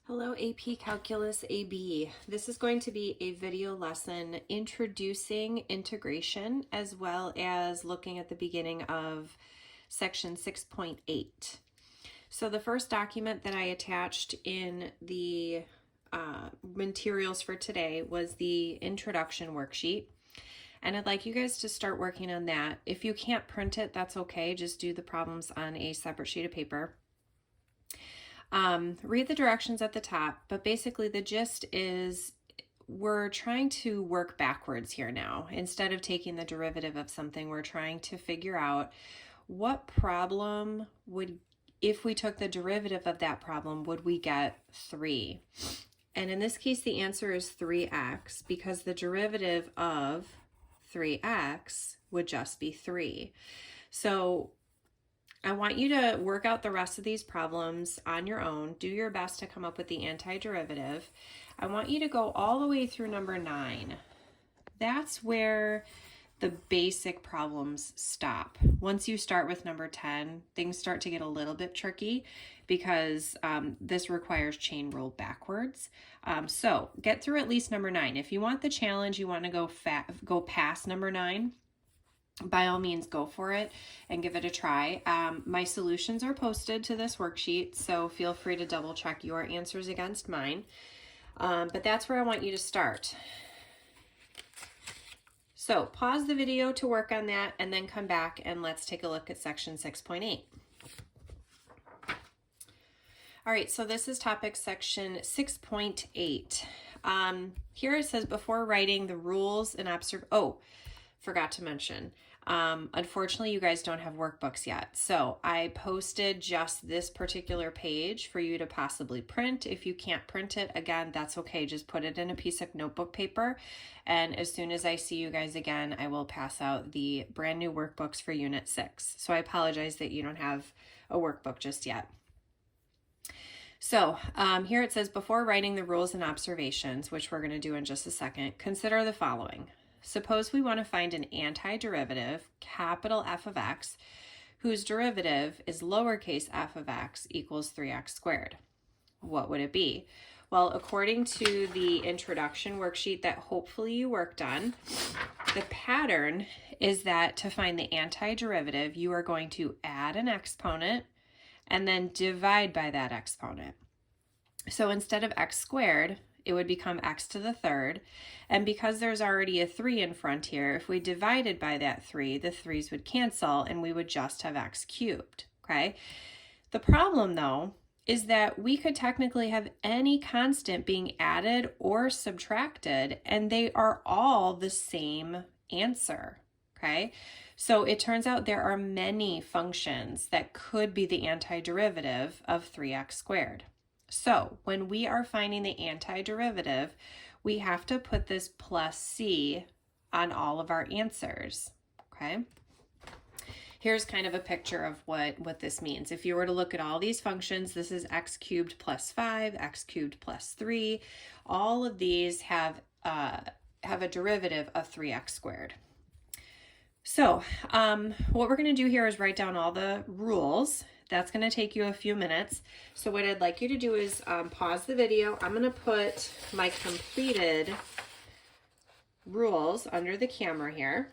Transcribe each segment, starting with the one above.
Hello AP Calculus AB. This is going to be a video lesson introducing integration as well as looking at the beginning of section 6.8. So the first document that I attached in the materials for today was the introduction worksheet. And I'd like you guys to start working on that. If you can't print it, that's okay. Just do the problems on a separate sheet of paper. Read the directions at the top, but basically the gist is we're trying to work backwards here now. Instead of taking the derivative of something, we're trying to figure out what problem would, if we took the derivative of that problem, would we get 3? And in this case, the answer is 3x because the derivative of 3x would just be 3. So I want you to work out the rest of these problems on your own. Do your best to come up with the antiderivative. I want you to go all the way through number 9. That's where the basic problems stop. Once you start with number 10, things start to get a little bit tricky because this requires chain rule backwards. So get through at least number 9. If you want the challenge, you want to go past number 9, by all means go for it and give it a try. My solutions are posted to this worksheet, so feel free to double check your answers against mine. But that's where I want you to start. So pause the video to work on that and then come back and let's take a look at section 6.8. All right, so this is topic section 6.8. Here it says before writing the rules and forgot to mention, unfortunately you guys don't have workbooks yet. So I posted just this particular page for you to possibly print. If you can't print it, again, that's okay. Just put it in a piece of notebook paper. And as soon as I see you guys again, I will pass out the brand new workbooks for Unit 6. So I apologize that you don't have a workbook just yet. So here it says before writing the rules and observations, which we're going to do in just a second, consider the following. Suppose we want to find an antiderivative, capital F of x, whose derivative is lowercase f of x equals 3x squared. What would it be? Well, according to the introduction worksheet that hopefully you worked on, the pattern is that to find the antiderivative, you are going to add an exponent and then divide by that exponent. So instead of x squared, it would become x to the third. And because there's already a 3 in front here, if we divided by that 3, the 3's would cancel and we would just have x cubed, okay? The problem though is that we could technically have any constant being added or subtracted and they are all the same answer, okay? So it turns out there are many functions that could be the antiderivative of 3x squared. So when we are finding the antiderivative, we have to put this plus c on all of our answers, okay? Here's kind of a picture of what this means. If you were to look at all these functions, this is x cubed plus 5, x cubed plus 3. All of these have a derivative of 3x squared. So what we're going to do here is write down all the rules. That's going to take you a few minutes. So what I'd like you to do is pause the video. I'm going to put my completed rules under the camera here.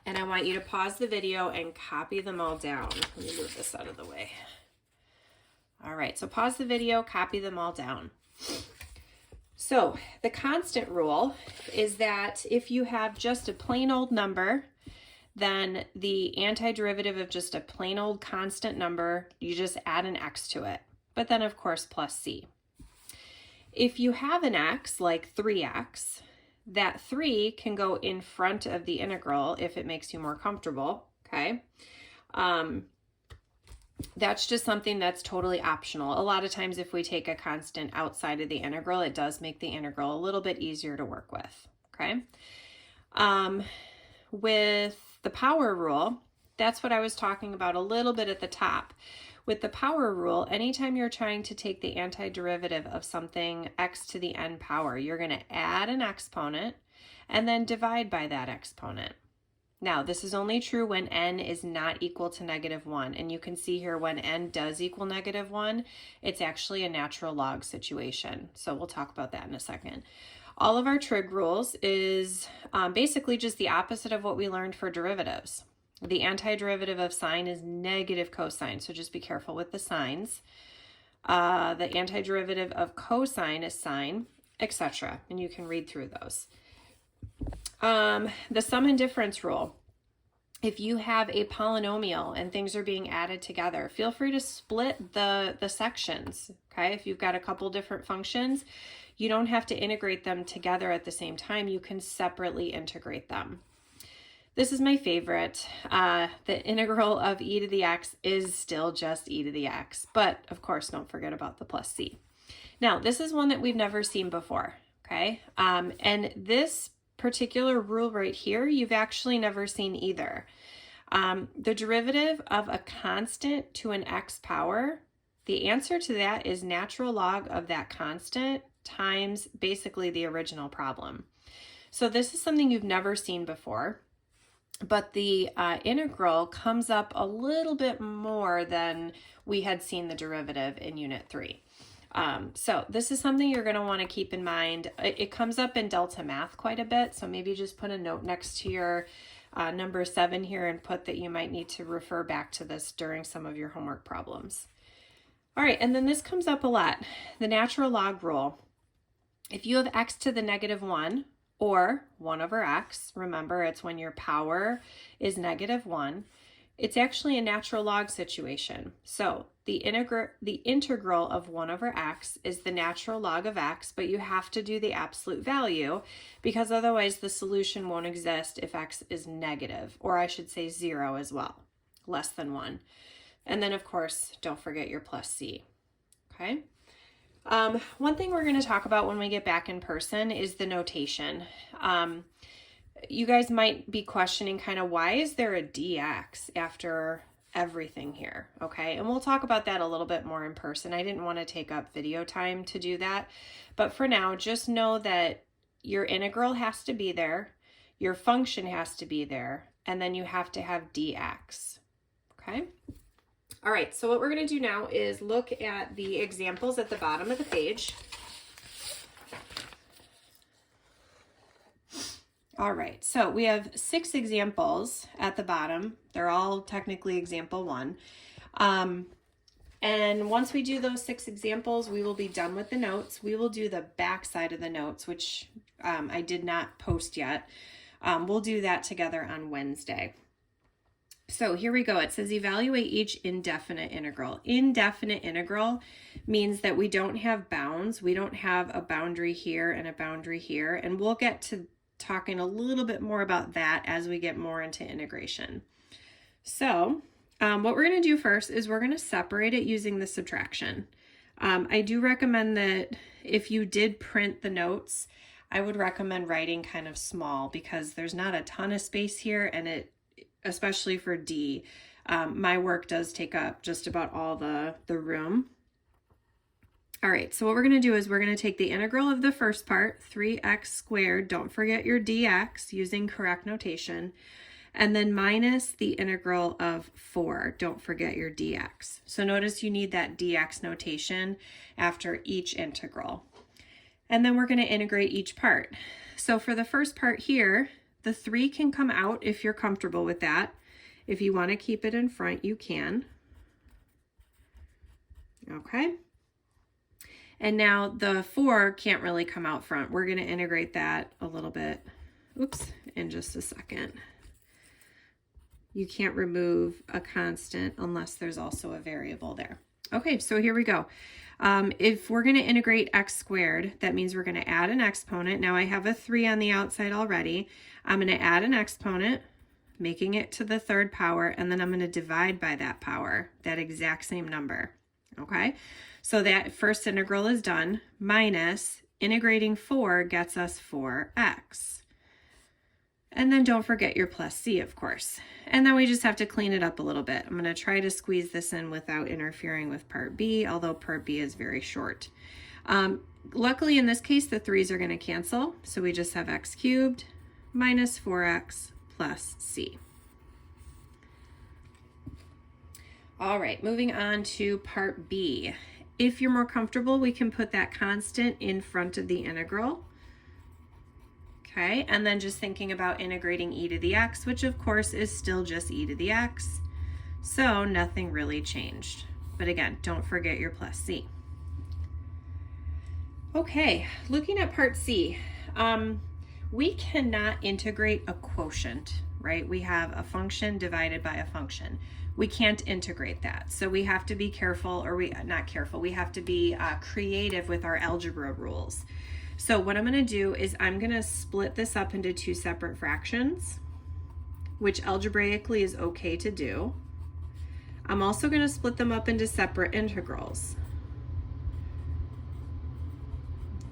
And I want you to pause the video and copy them all down. Let me move this out of the way. All right, so pause the video, copy them all down. So the constant rule is that if you have just a plain old number, then the antiderivative of just a plain old constant number, you just add an x to it. But then of course plus c. If you have an x like 3x, that 3 can go in front of the integral if it makes you more comfortable, okay? That's just something that's totally optional. A lot of times if we take a constant outside of the integral, it does make the integral a little bit easier to work with, okay? With the power rule, that's what I was talking about a little bit at the top. With the power rule, anytime you're trying to take the antiderivative of something x to the n power, you're going to add an exponent and then divide by that exponent. Now, this is only true when n is not equal to -1. And you can see here when n does equal -1, it's actually a natural log situation. So we'll talk about that in a second. All of our trig rules is basically just the opposite of what we learned for derivatives. The antiderivative of sine is negative cosine, so just be careful with the signs. The antiderivative of cosine is sine, etc. And you can read through those. The sum and difference rule. If you have a polynomial and things are being added together, feel free to split the sections, okay? If you've got a couple different functions, you don't have to integrate them together at the same time. You can separately integrate them. This is my favorite. The integral of e to the x is still just e to the x, but of course, don't forget about the plus c. Now, this is one that we've never seen before, okay? And this particular rule right here, you've actually never seen either. The derivative of a constant to an x power, the answer to that is natural log of that constant times basically the original problem. So this is something you've never seen before, but the integral comes up a little bit more than we had seen the derivative in Unit 3. So this is something you're going to want to keep in mind. It comes up in Delta Math quite a bit, so maybe just put a note next to your number 7 here and put that you might need to refer back to this during some of your homework problems. All right, and then this comes up a lot, the natural log rule. If you have x to the -1 or 1 over x, remember it's when your power is -1, it's actually a natural log situation. So the integral of 1 over x is the natural log of x, but you have to do the absolute value because otherwise the solution won't exist if x is negative, or I should say 0 as well, less than 1. And then of course, don't forget your plus c, okay? One thing we're going to talk about when we get back in person is the notation. You guys might be questioning kind of why is there a dx after everything here, okay? And we'll talk about that a little bit more in person. I didn't want to take up video time to do that, but for now, just know that your integral has to be there, your function has to be there, and then you have to have dx, okay? All right, so what we're going to do now is look at the examples at the bottom of the page. All right, so we have 6 examples at the bottom. They're all technically example 1. And once we do those 6 examples, we will be done with the notes. We will do the back side of the notes, which I did not post yet. We'll do that together on Wednesday. So here we go. It says evaluate each indefinite integral. Indefinite integral means that we don't have bounds. We don't have a boundary here and a boundary here. And we'll get to talking a little bit more about that as we get more into integration. So what we're going to do first is we're going to separate it using the subtraction. I do recommend that if you did print the notes, I would recommend writing kind of small because there's not a ton of space here, and it, especially for D, my work does take up just about all the room. All right, so what we're going to do is we're going to take the integral of the first part, 3x squared, don't forget your dx using correct notation, and then minus the integral of 4, don't forget your dx. So notice you need that dx notation after each integral. And then we're going to integrate each part. So for the first part here, the 3 can come out if you're comfortable with that. If you want to keep it in front, you can. Okay. And now the 4 can't really come out front. We're going to integrate that a little bit, in just a second. You can't remove a constant unless there's also a variable there. Okay, so here we go. If we're going to integrate x squared, that means we're going to add an exponent. Now I have a 3 on the outside already. I'm going to add an exponent, making it to the 3rd power, and then I'm going to divide by that power, that exact same number. Okay, so that first integral is done, minus integrating 4 gets us 4x. And then don't forget your plus c, of course. And then we just have to clean it up a little bit. I'm going to try to squeeze this in without interfering with part B, although part B is very short. Luckily, in this case, the 3's are going to cancel. So we just have x cubed minus 4x plus c. All right, moving on to part B. If you're more comfortable, we can put that constant in front of the integral. Okay, and then just thinking about integrating e to the x, which of course is still just e to the x. So nothing really changed. But again, don't forget your plus c. Okay, looking at part C, we cannot integrate a quotient, right? We have a function divided by a function. We can't integrate that. So we have to be careful, or we have to be creative with our algebra rules. So what I'm going to do is I'm going to split this up into two separate fractions, which algebraically is okay to do. I'm also going to split them up into separate integrals.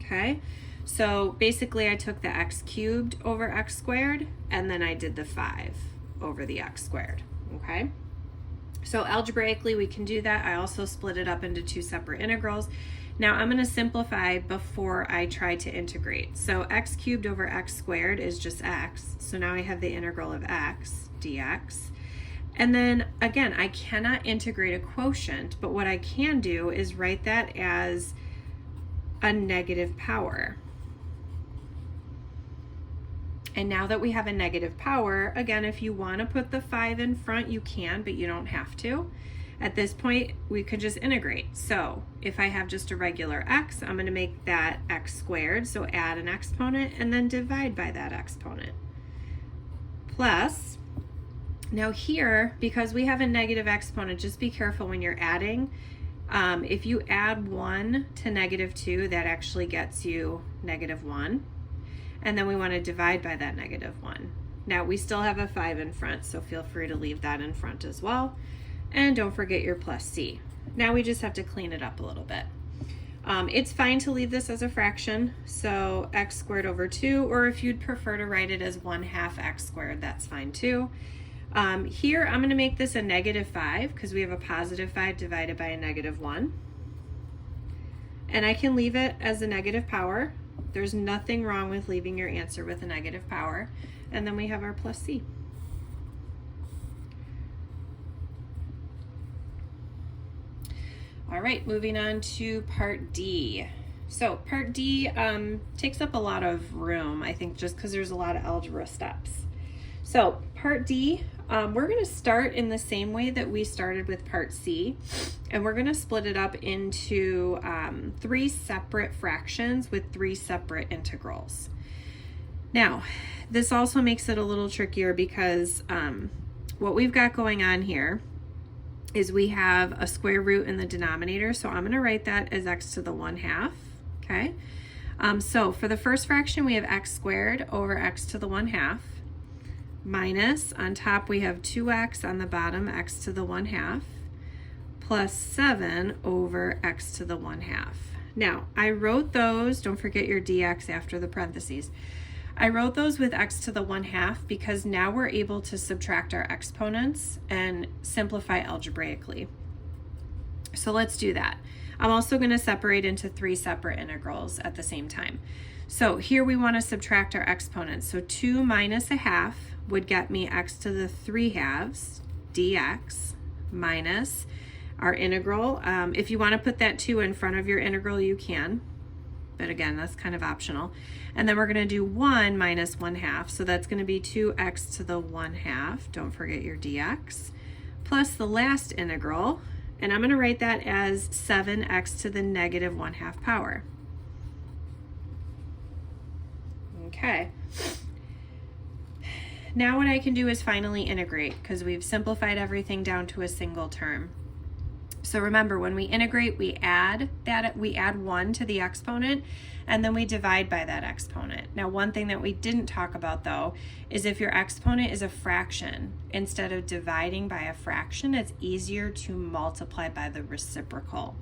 Okay, so basically I took the x cubed over x squared, and then I did the 5 over the x squared, okay? So algebraically we can do that. I also split it up into two separate integrals. Now I'm going to simplify before I try to integrate. So x cubed over x squared is just x. So now I have the integral of x dx. And then again, I cannot integrate a quotient, but what I can do is write that as a negative power. And now that we have a negative power, again, if you want to put the 5 in front, you can, but you don't have to. At this point, we could just integrate. So if I have just a regular x, I'm going to make that x squared, so add an exponent, and then divide by that exponent. Plus, now here, because we have a negative exponent, just be careful when you're adding. If you add 1 to negative 2, that actually gets you negative 1. And then we want to divide by that negative 1. Now we still have a 5 in front, so feel free to leave that in front as well. And don't forget your plus c. Now we just have to clean it up a little bit. It's fine to leave this as a fraction, so x squared over 2, or if you'd prefer to write it as 1/2 x squared, that's fine too. Here I'm going to make this a negative 5 because we have a positive 5 divided by a negative 1. And I can leave it as a negative power. There's nothing wrong with leaving your answer with a negative power. And then we have our plus c. All right, moving on to part D. So part D takes up a lot of room, I think, just because there's a lot of algebra steps. So part D, we're going to start in the same way that we started with part C, and we're going to split it up into 3 separate fractions with 3 separate integrals. Now, this also makes it a little trickier because what we've got going on here is we have a square root in the denominator, so I'm going to write that as x to the 1/2, okay? So for the first fraction, we have x squared over x to the 1/2, minus, on top we have 2x, on the bottom x to the 1/2, plus 7 over x to the 1/2. Now, I wrote those, don't forget your dx after the parentheses. I wrote those with x to the 1/2 because now we're able to subtract our exponents and simplify algebraically. So let's do that. I'm also going to separate into 3 separate integrals at the same time. So here we want to subtract our exponents. So 2 minus 1/2 would get me x to the 3/2 dx minus our integral. If you want to put that 2 in front of your integral, you can. But again, that's kind of optional. And then we're going to do 1 minus 1/2. So that's going to be 2x to the 1/2. Don't forget your dx. Plus the last integral. And I'm going to write that as 7x to the negative 1/2 power. Okay. Now what I can do is finally integrate because we've simplified everything down to a single term. So remember, when we integrate, we add 1 to the exponent, and then we divide by that exponent. Now, one thing that we didn't talk about, though, is if your exponent is a fraction, instead of dividing by a fraction, it's easier to multiply by the reciprocal.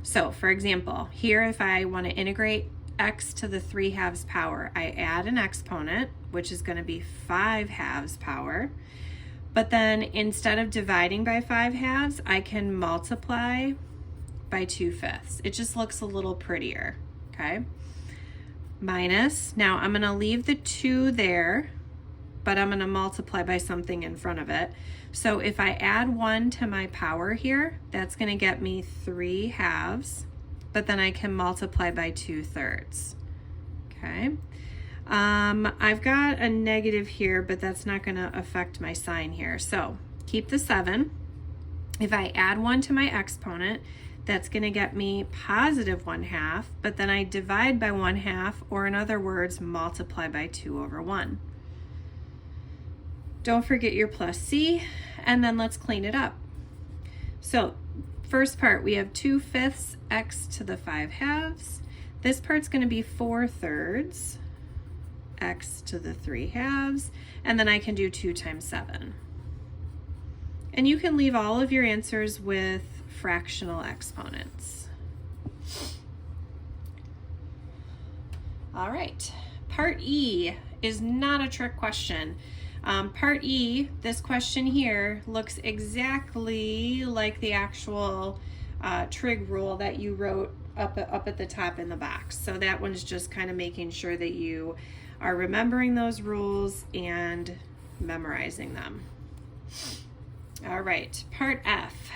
So, for example, here if I want to integrate x to the 3/2 power, I add an exponent, which is going to be 5/2 power. But then instead of dividing by 5/2, I can multiply by 2/5. It just looks a little prettier, okay? Minus, now I'm going to leave the 2 there, but I'm going to multiply by something in front of it. So if I add 1 to my power here, that's going to get me 3/2, but then I can multiply by 2/3. Okay. I've got a negative here, but that's not going to affect my sign here. So keep the 7. If I add 1 to my exponent, that's going to get me positive 1/2, but then I divide by 1/2, or in other words, multiply by 2/1. Don't forget your plus c, and then let's clean it up. So first part, we have 2/5 x to the 5/2. This part's going to be 4/3 x to the 3/2, and then I can do 2 times 7. And you can leave all of your answers with fractional exponents. All right, part E is not a trick question. Part E, this question here, looks exactly like the actual trig rule that you wrote up at the top in the box. So that one's just kind of making sure that you are remembering those rules and memorizing them. All right, part F.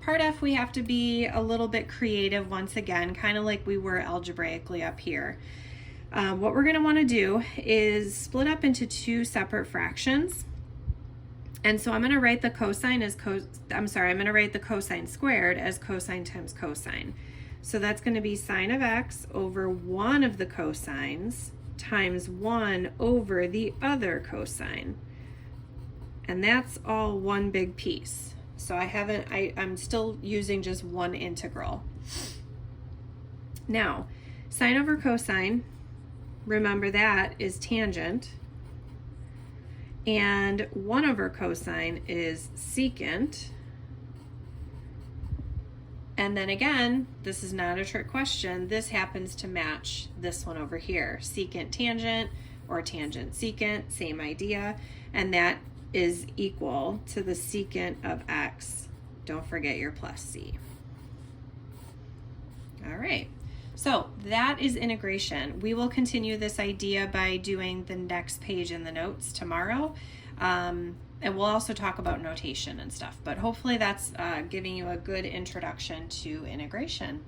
Part F, we have to be a little bit creative once again, kind of like we were algebraically up here. What we're going to want to do is split up into 2 separate fractions. And so I'm going to write the cosine as I'm going to write the cosine squared as cosine times cosine. So that's going to be sine of x over 1 of the cosines times 1 over the other cosine. And that's all one big piece. So I'm still using just one integral. Now, sine over cosine, remember that is tangent, and 1 over cosine is secant. And then again, this is not a trick question. This happens to match this one over here. Secant tangent or tangent secant, same idea. And that is equal to the secant of x. Don't forget your plus c. All right. So that is integration. We will continue this idea by doing the next page in the notes tomorrow. And we'll also talk about notation and stuff, but hopefully that's giving you a good introduction to integration.